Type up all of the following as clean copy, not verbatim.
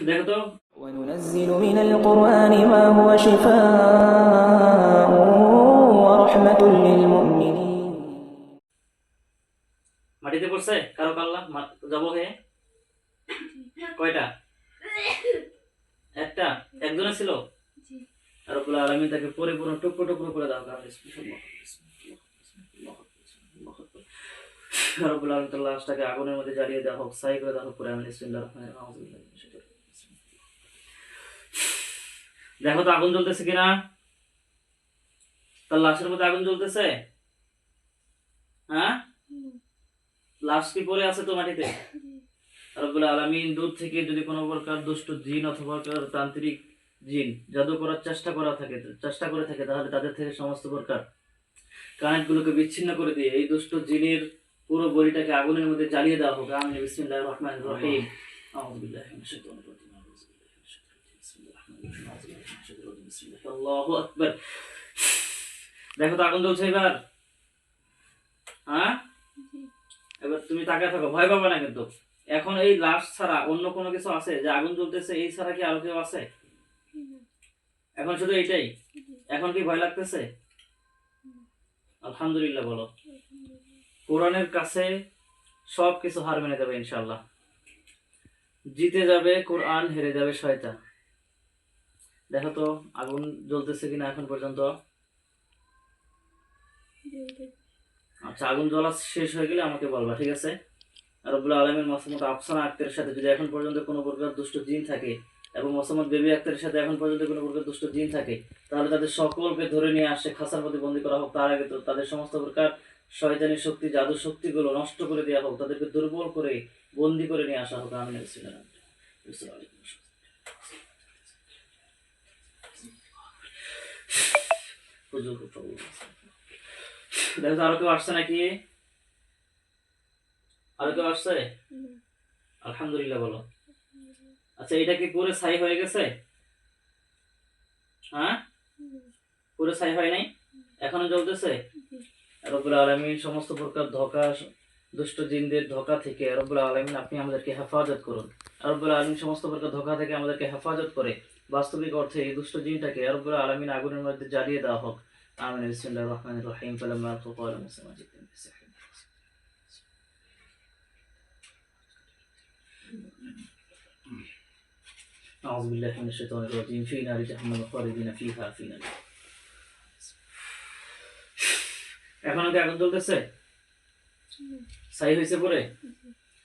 দেখো তো وننزل من القرآن ما هو شفاء ورحمة للمؤمنين মাটিতে পড়ছে কারো কাল্লা যাব হে কয়টা একটা একজনের ছিল রব্বুল আলামিন তাকে পরিপূর্ণ টুকরো টুকরো করে দাও কারণ রব্বুল আলামিন তার লাশটাকে আগুনের মধ্যে জ্বালিয়ে দেওয়া হোক ছাই করে দেওয়া হোক করে আমি বিসমিল্লাহির রহমানির রহিম। দেখো তো আগুন জ্বলতেছে কিনা, তার লাশের মধ্যে আগুন জ্বলতেছে? হ্যাঁ, লাশ কি পড়ে আছে তো মাটিতে? রব্বুল আলামিন দূর থেকে যদি কোনো প্রকার দুষ্ট জিন অথবা তান্ত্রিক জিন জাদু করার চেষ্টা করে থাকে তাহলে তাদের থেকে সমস্ত প্রকার কানেক্টগুলোকে বিচ্ছিন্ন করে দিয়ে এই দুষ্ট জিনের পুরো বডিটাকে আগুনের মধ্যে জ্বালিয়ে দেওয়া হোক। আমিন বিসমিল্লাহির রহমানির রহিম। আউযু বিল্লাহি মিনাশ শাইতানির রাজিম। আল্লাহু আকবার। দেখো তো আগুন জ্বলছে এবার? হ্যাঁ, এবার তুমি তাকিয়ে থাকো, ভয় পাবে না কিন্তু। এখন এই লাশ ছাড়া অন্য কোনো কিছু আছে যে আগুন জ্বলতেছে এই ছাড়া কি আরো কেউ আছে? এখন শুধু এইটাই। এখন কি ভয় লাগতেছে? আলহামদুলিল্লাহ বলো। কোরআনের কাছে সব কিছু হার মেনে যাবে ইনশাআল্লাহ। জিতে যাবে কোরআন, হেরে যাবে শয়তান। দেখো তো আগুন জ্বলতেছে কিনা এখন পর্যন্ত। আচ্ছা, আগুন জ্বলা শেষ হয়ে গেলে আমাকে বলবা, ঠিক আছে? রব্বুল আলামিন মাসুমত আফসানা আক্তারের সাথে যদি এখন পর্যন্ত কোনো প্রকার দুষ্ট জিন থাকে এবং মোসাম্মদ বেবি আক্তারের সাথে এখন পর্যন্ত কোনো প্রকার দুষ্ট জিন থাকে তাহলে তাদের সকলকে ধরে নিয়ে আসে খাসার মধ্যে বন্দী করা হোক। তার আগে তো তাদের সমস্ত প্রকার শয়তানি শক্তি জাদু শক্তিগুলো নষ্ট করে দেওয়া হোক, তাদেরকে দুর্বল করে বন্দী করে নিয়ে আসা হোক। আমিন। দেখো আরো কেউ আসছে নাকি? আরো কেউ আসছে? আলহামদুলিল্লাহ বলো। আচ্ছা, এটা কি পুরো ছাই হয়ে গেছে? হ্যাঁ, পুরো ছাই হয় নাই, এখনো জ্বলতেছে? রব্বুল আলামিন সমস্ত প্রকার ধোঁকা দুষ্ট জিনদের ধোঁকা থেকে রব্বুল আলামিন আপনি আমাদেরকে হেফাজত করুন। রব্বুল আলামিন সমস্ত প্রকার ধোঁকা থেকে আমাদেরকে হেফাজত করে বাস্তবিক অর্থে এই দুষ্ট জিনটাকে রব্বুল আলামিন আগুনের মধ্যে জ্বালিয়ে দেওয়া হোক। আমিন। বিসমিল্লাহির রহমানির রহিম। ফালাম্মা আলকাউ মুসা জিদ্দান বিসিহরিহিম। আউযু বিল্লাহি মিনাশ শাইতানির রাজিম। ফি নারি জাহান্নাম খালিদিনা ফিহা ফিনা। এখনো কি আগুন জ্বলতেছে? ছাই হয়েছে পরে?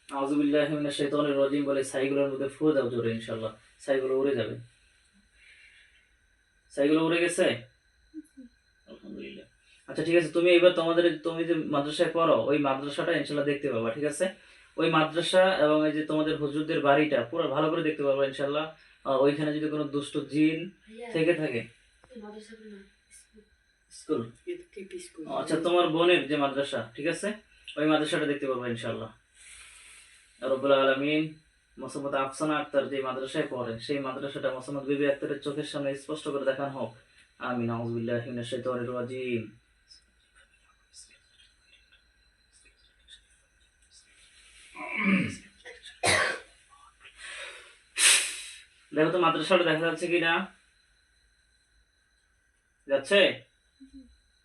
আউযু বিল্লাহি মিনাশ শাইতানির রাজিম বলে ছাইগুলোর মধ্যে ফু দাও জোরে, ইনশাআল্লাহ ছাইগুলো উড়ে যাবে। ছাইগুলো উড়ে গেছে? আলহামদুলিল্লাহ। আচ্ছা ঠিক আছে, তুমি এবার তুমি যে মাদ্রাসায় পড়ো ওই মাদ্রাসাটা ইনশাআল্লাহ দেখতে পাবা, ঠিক আছে? ওই মাদ্রাসা এবং এই যে তোমাদের হুজুরদের বাড়িটা পুরো ভালো করে দেখতে পাবা ইনশাআল্লাহ। ওইখানে যদি কোনো দুষ্ট জিন থেকে থাকে। স্কুল? আচ্ছা, তোমার বোনের যে মাদ্রাসা, ঠিক আছে, ওই মাদ্রাসাটা দেখতে পাবা ইনশাআল্লাহ। রব্বুল আলামিন মোসাম্মদ আফসানা আক্তার যে মাদ্রাসায় পড়ে সেই মাদ্রাসাটা মোসাম্মদ বিবি আক্তারের চোখের সামনে স্পষ্ট করে দেখানো হোক। আমিন। আউযু বিল্লাহি মিনাশ শাইতানির রাজিম। দেখো তো মাদ্রাসাটা দেখা যাচ্ছে কিনা? যাচ্ছে?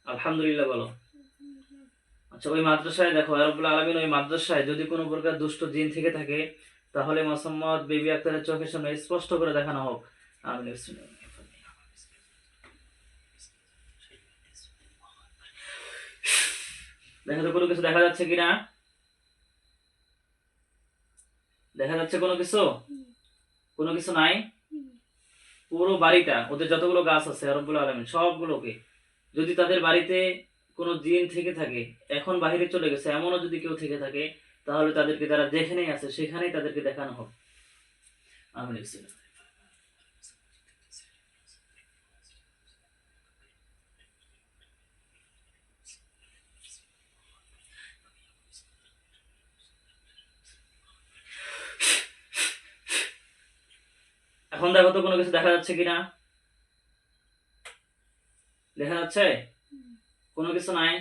আলহামদুলিল্লাহ বলো। আচ্ছা, ওই মাদ্রাসায় দেখো রব্বুল আলামিন ওই মাদ্রাসায় যদি কোনো প্রকার দুষ্ট জিন থেকে থাকে তাহলে মোসাম্মদ বিবি আক্তারের চোখের সামনে স্পষ্ট করে দেখানো হোক। আমিন। দেখো তো কোনো কিছু দেখা যাচ্ছে কিনা? দেখা যাচ্ছে কোনো কিছু? কোনো কিছু নাই? পুরো বাড়িটা ওদের যতগুলো গাছ আছে রব্বুল আলামিন সবগুলোকে যদি তাদের বাড়িতে কোনো জিন থেকে থাকে এখন বাহিরে চলে গেছে এমনও যদি কেউ থেকে থাকে তাহলে তাদেরকে তারা যেখানেই আছে সেখানেই তাদেরকে দেখানো হোক। আমিন। এখন দেখো তো কোনো কিছু দেখা যাচ্ছে কিনা? দেখা যাচ্ছে? কোনো কিছু নাই,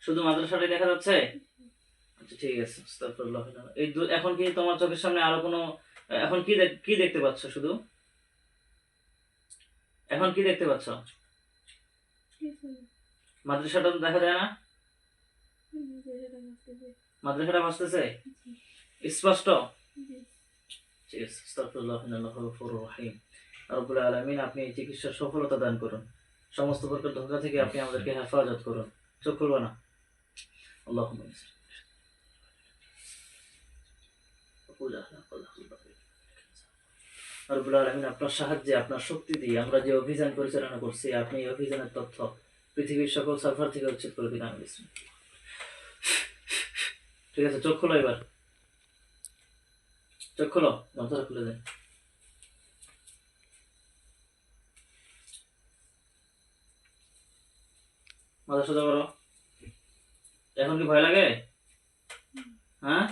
শুধু মাদ্রাসাটাই দেখা যাচ্ছে? আচ্ছা ঠিক আছে, আস্তাগফিরুল্লাহ। এখন কি তোমার চোখের সামনে আরো কোনো, এখন কি দেখতে পাচ্ছ? শুধু এখন কি দেখতে পাচ্ছ? মাদ্রাসাটা তো দেখা যায় না? মাদ্রাসাটা ভাসতেছে স্পষ্ট? ঠিক আছে, আস্তাগফিরুল্লাহ, ইন্নাল্লাহু গফুরুর রহিম। রব্বুল আলামিন, আপনি এই চিকিৎসার সফলতা দান করুন, সমস্ত প্রকার ধোঁকা থেকে আপনি আমাদেরকে হেফাজত করুন। চোখ খুলবা না। আল্লাহুম্মা রব্বুল আলামিন, আপনার সাহায্যে, আপনার শক্তি দিয়ে আমরা যে অভিযান পরিচালনা করছি, আপনি এই অভিযানের তথ্য পৃথিবীর সকল সার্ভার থেকে উচ্ছেদ করে দিন। আমি ঠিক আছে, চোখ খোলো এবার, চোখ খোলো, গামছাটা খুলে দেন। মাথা সোজা করো। এখন কি ভয় লাগে? হ্যাঁ,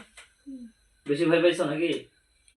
বেশি ভয় পাইছো নাকি?